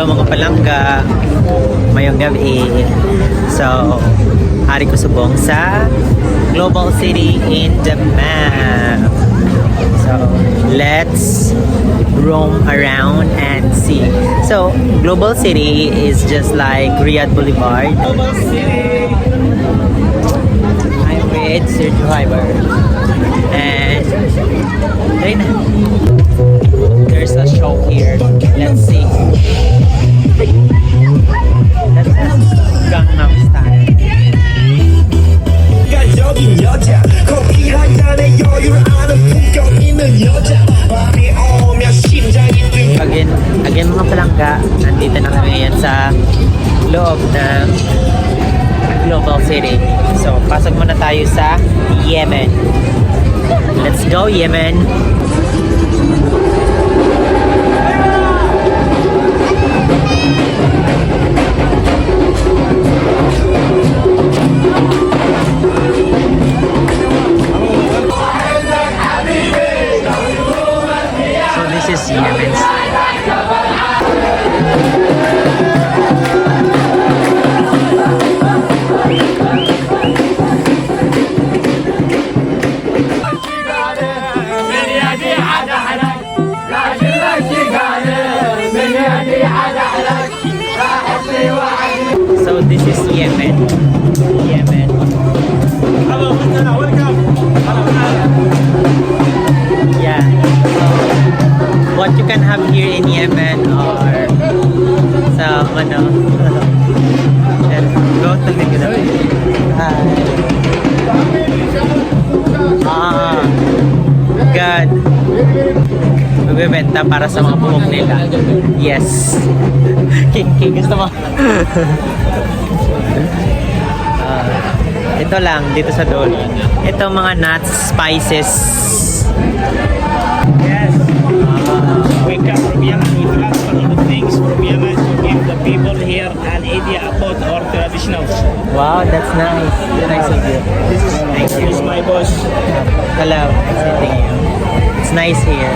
Hello mga palangga, mayong gabi. So, hari ko subong sa Global City in the map. So, let's roam around and see. So, Global City is just like Riyadh Boulevard. Global City! I'm with Sir Driver. And, ayun na. There's a show here. Let's see. That's Gangnam Style. Again mga palangga, nandito na kami ngayon sa loob ng Global City. So, pasok muna tayo sa Yemen. Let's go, Yemen! So this is Yemen. So this is Yemen. Yemen. Hello, welcome. Yeah. So what you can have here in Yemen are some go to the God. Magbebenta para sa mga buhok nila. Yes. King, gusto mo? Ito lang, dito sa dulo. Ito mga nuts, spices. Yes. We come from Yemen. We transfer all the things from Yemen to give the people here an idea about our traditionals. Wow, that's nice. Nice of you. This is my boss. Hello. Thank you. It's nice here.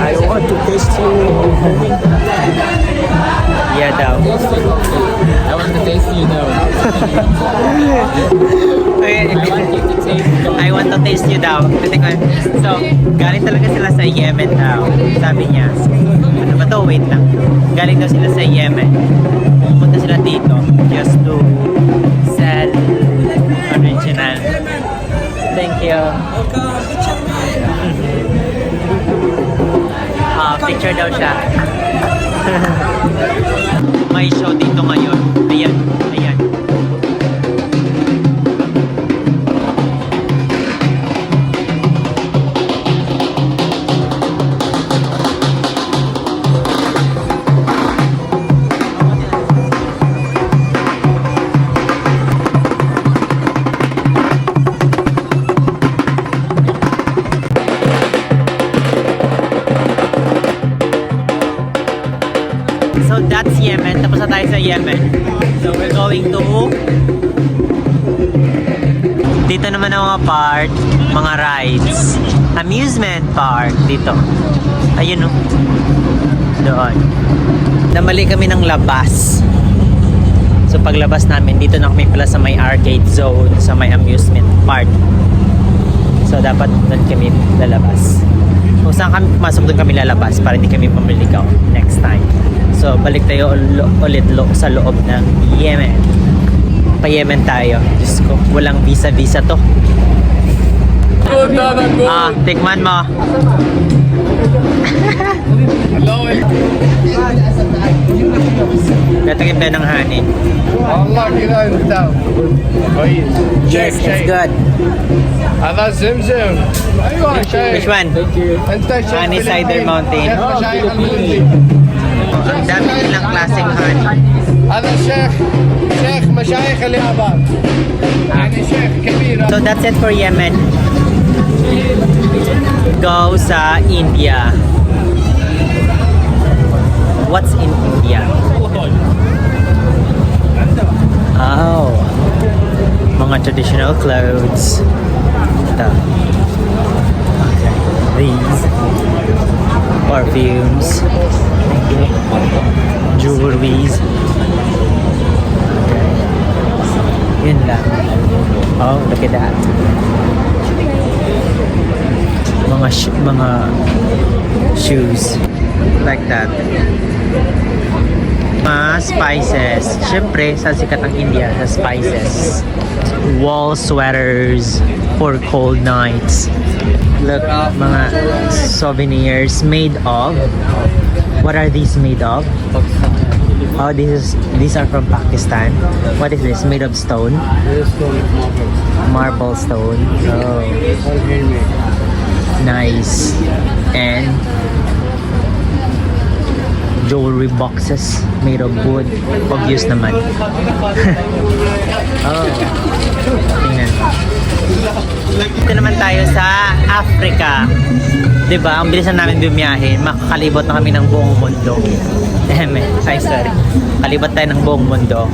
I want to taste you. Yeah, daw. I want to taste you now. I want to taste you daw. So, galing talaga sila sa Yemen daw. Sabi niya. Ano ba to? Wait lang. Galing daw sila sa Yemen. Pumunta sila dito just to sell original. Thank you. Picture daw siya. May show dito ngayon. Ayan, ayan. So that's Yemen. Tapos na tayo sa Yemen. So we're going to dito naman ang mga park, mga rides. Amusement park dito. Ayun oh. Doon. Namali kami ng labas. So paglabas namin, dito na kami pala sa may arcade zone, sa may amusement park. So dapat doon kami lalabas. Kung saan kami pumasok, doon kami lalabas para hindi kami pamiligaw next time. So, balik tayo ulit sa loob ng Yemen. Pa-Yemen tayo. Diyos ko, walang visa to. Tikman mo. Ito yung ng honey. والله كذا انت كويس. Yes, it's good. هذا زمزم. ايوه شايف. Which one? انت شايف Honey cider mountain. شيخ مشايخ المهندي. Ang dami nilang klaseng honey. هذا الشيخ شيخ مشايخ اليابان. يعني شيخ كبير. So that's it for Yemen. Go sa India. What's in India? Oh, mga traditional clothes. Ito. Okay. These perfumes. jewelries. Yun lang. Oh, look at that. Mga shoes. Like that. Spices. Siyempre, sa sikat ng India, sa spices. Wall sweaters for cold nights. Look, mga souvenirs made of. What are these made of? Oh, these are from Pakistan. What is this? Made of stone? Marble stone. Oh, nice. And jewelry boxes made of wood. Obvious naman. Oh, tingnan mo. Dito naman tayo sa Africa. Diba? Ang bilisan namin bumiyahe. Makakalibot na kami ng buong mundo. Ay, sorry. Kalibot tayo ng buong mundo.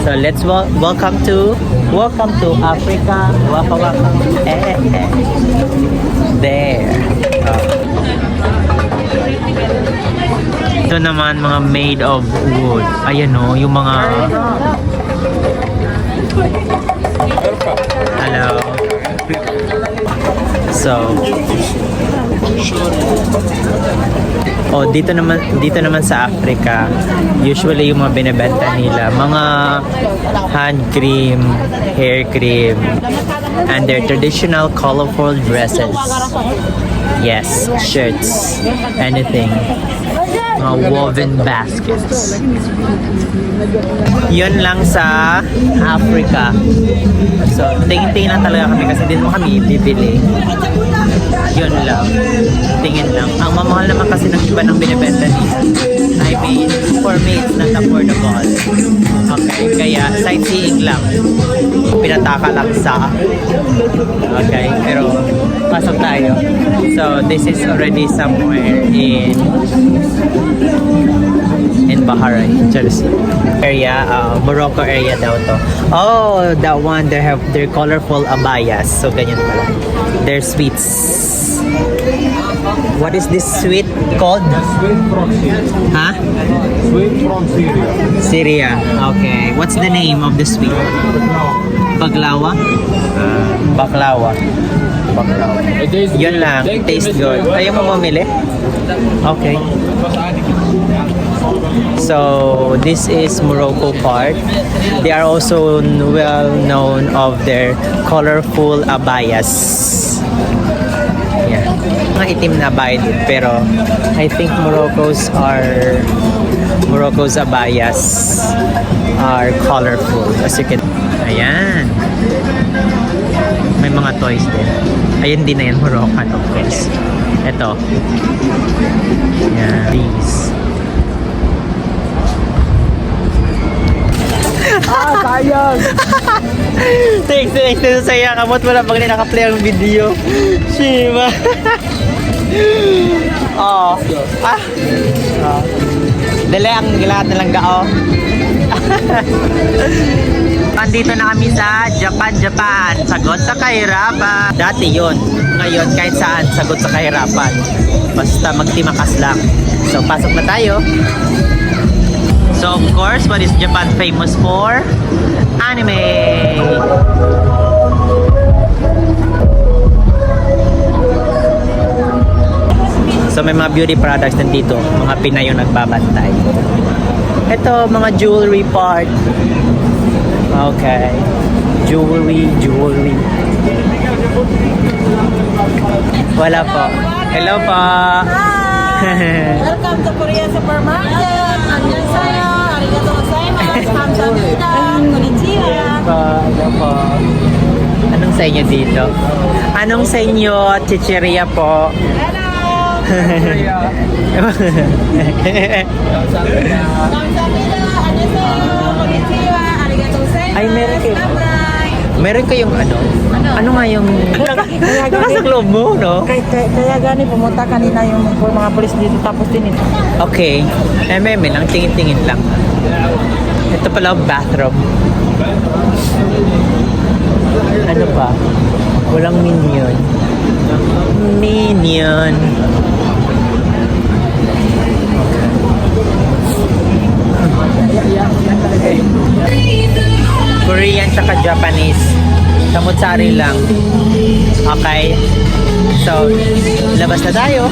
So, let's welcome to Africa. Welcome. There. Ito naman mga made of wood. Ayan o, yung mga... Hello. So, dito naman sa Africa, usually yung mga binebenta nila, mga hand cream, hair cream, and their traditional colorful dresses. Yes, shirts, anything. Mga woven baskets. Yun lang sa Africa. So, tingin-tingin lang talaga kami kasi din mo kami bibili. Yun lang. Tingin lang. Ang mamahal naman kasi ng iba ng binibenta nila. I mean, for me, it's not affordable. Okay, kaya sightseeing lang. Pinataka lang sa... Okay, pero pasok tayo. So, this is already somewhere in Bahrain, Chelsea area, Morocco area daw to. Oh, that one, they have their colorful abayas. So, ganyan pala. Their sweets. What is this sweet called? Sweet from Syria. Huh? Sweet from Syria. Syria. Okay. What's the name of the sweet? Baglawa? Baklawa. Yun lang. Taste good. Ayaw mo mamili? Okay. So, this is Morocco part. They are also well known of their colorful abayas. Yeah. Mga itim na abaya din, pero I think Morocco's abayas are colorful. As you can, ayan. May mga toys din. Ayun din na yan, Moroccan of course. Ito. Yan. These. Sayang! Thanks. Sayang. Kamot wala pag naka-play ang video. Shima. Oh. Dali ang lahat na lang gao. Andito na kami sa Japan. Sagot sa kahirapan. Dati yon. Ngayon kahit saan, sagot sa kahirapan. Basta magtimakas lang. So, pasok na tayo. So, of course, what is Japan famous for? Anime! So, may mga beauty products din dito. Mga Pinay yung nagbabantay. Ito, mga jewelry part. Okay. Jewelry. Wala po. Hello po. Welcome to Korea Supermarket. 안녕하세요. arigatou gozaimasu. 감사합니다. konnichiwa. Hello po. Anong sa inyo dito? Anong sa inyo? Chicheria po. Hello. 감사합니다. 안녕하세요. konnichiwa. arigatou gozaimasu. Ay, meron kayo. Bye-bye. Meron kayong ano? Ano nga yung... Nasa globe mo, no? Kaya gani pumunta kanina yung mga pulis dito tapos din ito. Okay. Meme lang, tingin-tingin lang. Ito pala ang bathroom. Ano pa? Walang minion. Korean tsaka Japanese. Samut-sari lang. Okay? So, labas na tayo.